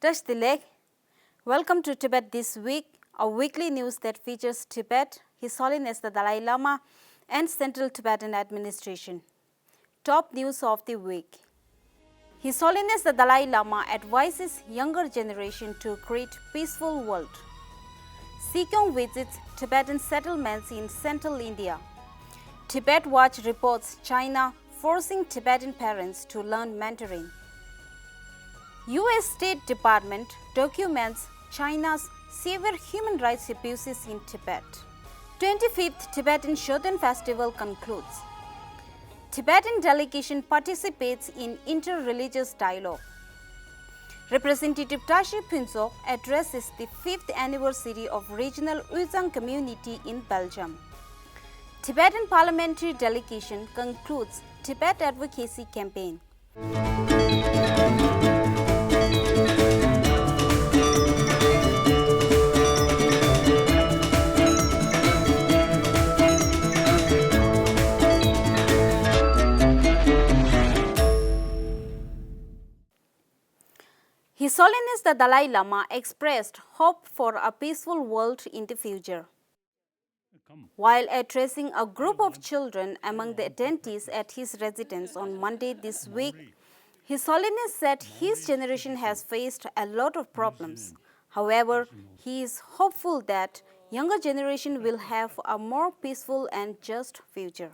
Touch the leg. Welcome to Tibet This Week, a weekly news that features Tibet, His Holiness the Dalai Lama, and Central Tibetan Administration. Top news of the week. His Holiness the Dalai Lama advises younger generation to create peaceful world. Sikyong visits Tibetan settlements in central India. Tibet Watch reports China forcing Tibetan parents to learn Mandarin. U.S. State Department documents China's severe human rights abuses in Tibet. 25th Tibetan Shoton Festival concludes. Tibetan Delegation participates in inter-religious dialogue. Representative Tashi Phuntsok addresses the 5th anniversary of regional U-Tsang community in Belgium. Tibetan Parliamentary Delegation concludes Tibet Advocacy campaign. His Holiness the Dalai Lama expressed hope for a peaceful world in the future. While addressing a group of children among the attendees at his residence on Monday this week, His Holiness said his generation has faced a lot of problems. However, he is hopeful that younger generation will have a more peaceful and just future.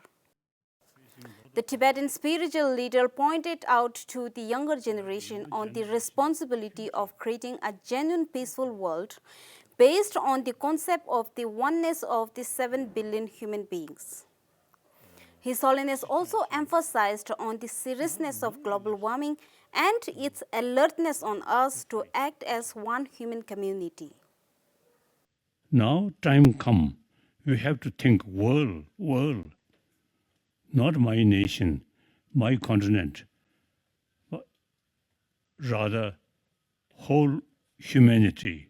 The Tibetan spiritual leader pointed out to the younger generation on the responsibility of creating a genuine peaceful world based on the concept of the oneness of the 7 billion human beings. His Holiness also emphasized on the seriousness of global warming and its alertness on us to act as one human community. Now time come, we have to think world. Not my nation, my continent, but rather whole humanity.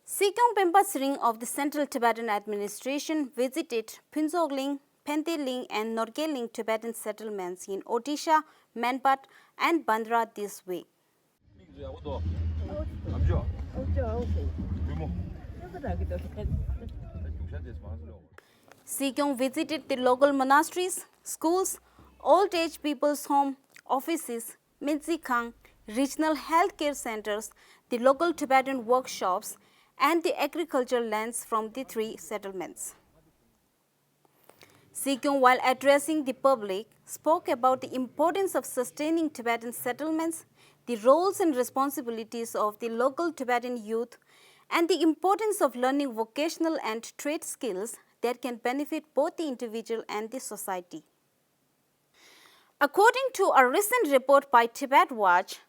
Sikyong Ring of the Central Tibetan Administration visited Phuntsok, Penteling and Norgeling Tibetan settlements in Odisha, Manpat and Bandra this week. Sikyong visited the local monasteries, schools, old age people's home, offices, Minzikang, regional healthcare centers, the local Tibetan workshops, and the agricultural lands from the 3 settlements. Sikyong, while addressing the public, spoke about the importance of sustaining Tibetan settlements, the roles and responsibilities of the local Tibetan youth, and the importance of learning vocational and trade skills that can benefit both the individual and the society. According to a recent report by Tibet Watch,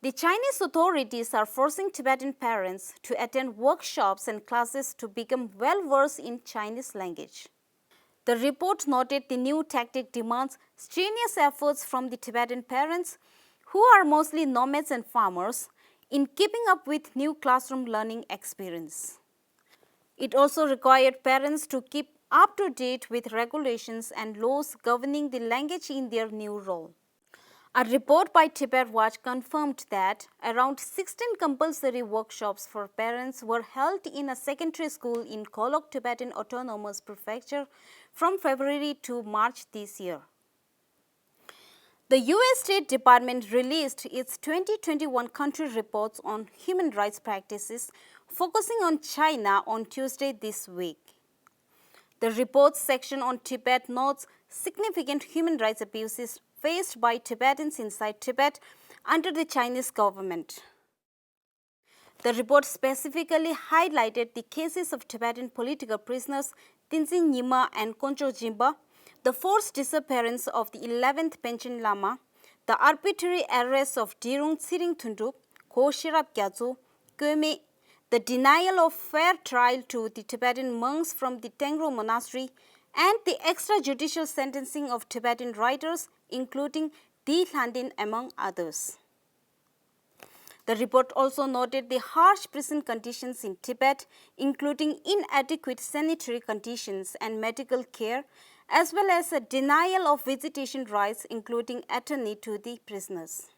the Chinese authorities are forcing Tibetan parents to attend workshops and classes to become well-versed in Chinese language. The report noted the new tactic demands strenuous efforts from the Tibetan parents, who are mostly nomads and farmers, in keeping up with new classroom learning experience. It also required parents to keep up to date with regulations and laws governing the language in their new role. A report by Tibet Watch confirmed that around 16 compulsory workshops for parents were held in a secondary school in Kolok Tibetan Autonomous Prefecture from February to March this year. The U.S. State Department released its 2021 country reports on human rights practices, focusing on China on Tuesday this week. The reports section on Tibet notes significant human rights abuses faced by Tibetans inside Tibet under the Chinese government. The report specifically highlighted the cases of Tibetan political prisoners Tenzin Nyima and Koncho Jimba, the forced disappearance of the 11th Panchen Lama, the arbitrary arrests of Dirung Tsiring Thundup, Ko Shirap Gyatso, Kyome, the denial of fair trial to the Tibetan monks from the Tengro Monastery, and the extrajudicial sentencing of Tibetan writers, including Di Landin, among others. The report also noted the harsh prison conditions in Tibet, including inadequate sanitary conditions and medical care, as well as a denial of visitation rights, including attorney to the prisoners.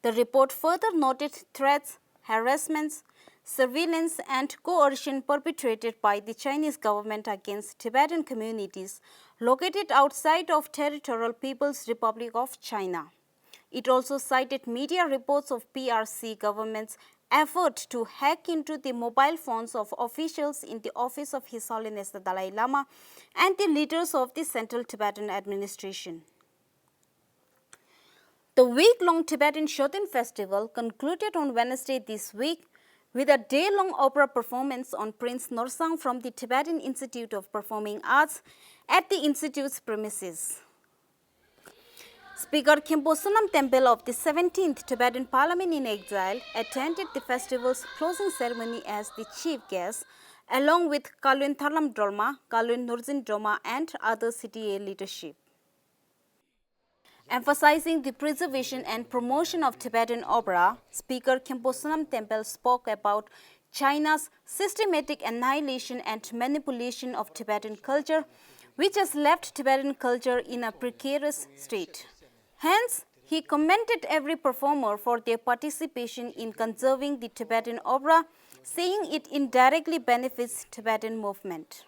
The report further noted threats, harassments, surveillance and coercion perpetrated by the Chinese government against Tibetan communities located outside of Territorial People's Republic of China. It also cited media reports of PRC government's effort to hack into the mobile phones of officials in the office of His Holiness the Dalai Lama and the leaders of the Central Tibetan administration. The week-long Tibetan Shoton festival concluded on Wednesday this week with a day-long opera performance on Prince Norsang from the Tibetan Institute of Performing Arts at the institute's premises. Speaker Khenpo Sonam Temple of the 17th Tibetan Parliament in Exile attended the festival's closing ceremony as the chief guest, along with Kaluen Tharlam Drolma, Kaluen Nurzin Droma and other CTA leadership. Emphasizing the preservation and promotion of Tibetan opera, Speaker Khenpo Sonam Temple spoke about China's systematic annihilation and manipulation of Tibetan culture, which has left Tibetan culture in a precarious state. Hence, he commended every performer for their participation in conserving the Tibetan opera, saying it indirectly benefits Tibetan movement.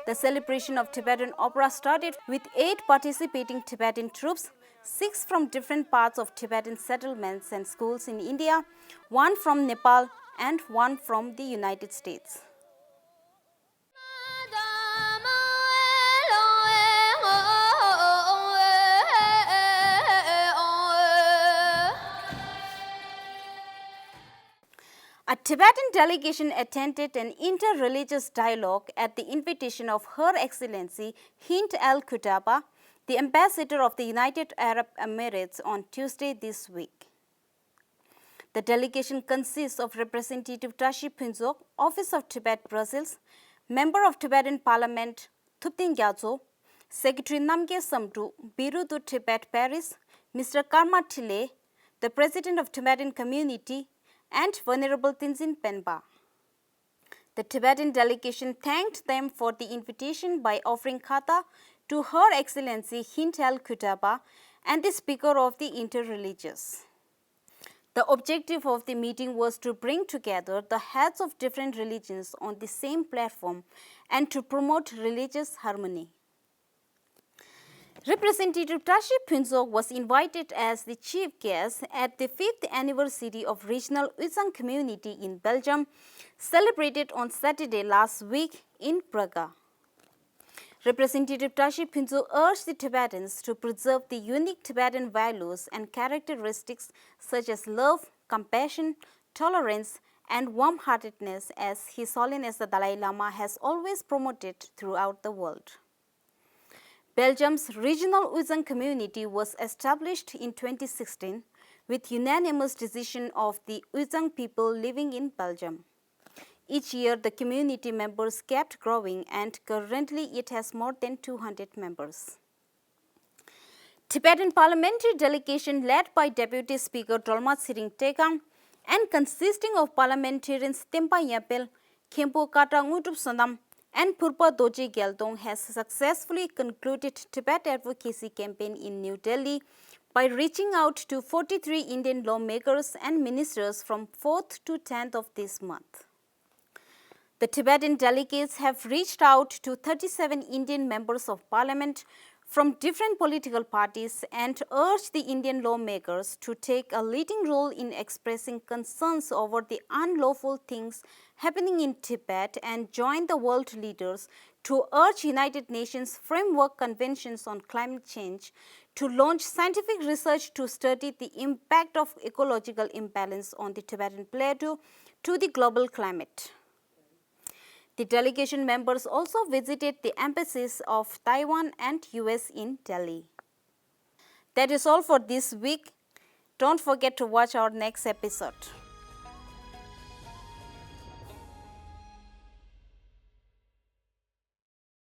The celebration of Tibetan opera started with 8 participating Tibetan troops, 6 from different parts of Tibetan settlements and schools in India, 1 from Nepal and 1 from the United States. A Tibetan delegation attended an inter-religious dialogue at the invitation of Her Excellency Hind Al-Qutaiba, the ambassador of the United Arab Emirates, on Tuesday this week. The delegation consists of Representative Tashi Phuntsok, Office of Tibet, Brussels, Member of Tibetan Parliament Thupten Gyatso, Secretary Namgyal Samtu, Bureau du Tibet, Paris, Mr. Karma Thile, the President of Tibetan Community, and Venerable Tenzin Penpa. The Tibetan delegation thanked them for the invitation by offering kata to Her Excellency Hind Al-Qutaiba and the Speaker of the Interreligious. The objective of the meeting was to bring together the heads of different religions on the same platform and to promote religious harmony. Representative Tashi Phuntsok was invited as the chief guest at the 5th anniversary of Regional U-Tsang Community in Belgium, celebrated on Saturday last week in Prague. Representative Tashi Phuntsok urged the Tibetans to preserve the unique Tibetan values and characteristics such as love, compassion, tolerance, and warm-heartedness as His Holiness the Dalai Lama has always promoted throughout the world. Belgium's regional U-Tsang community was established in 2016 with unanimous decision of the U-Tsang people living in Belgium. Each year, the community members kept growing and currently it has more than 200 members. Tibetan Parliamentary Delegation led by Deputy Speaker Dolma Tsering Tekang and consisting of parliamentarians Tempa Yapel, Khenpo Kata Ngutup Sonam, and Purpa Doji Gyaltong has successfully concluded Tibet Advocacy campaign in New Delhi by reaching out to 43 Indian lawmakers and ministers from 4th to 10th of this month. The Tibetan delegates have reached out to 37 Indian members of parliament from different political parties and urged the Indian lawmakers to take a leading role in expressing concerns over the unlawful things happening in Tibet and join the world leaders to urge United Nations Framework Conventions on Climate Change to launch scientific research to study the impact of ecological imbalance on the Tibetan plateau to the global climate. The delegation members also visited the embassies of Taiwan and US in Delhi. That is all for this week. Don't forget to watch our next episode.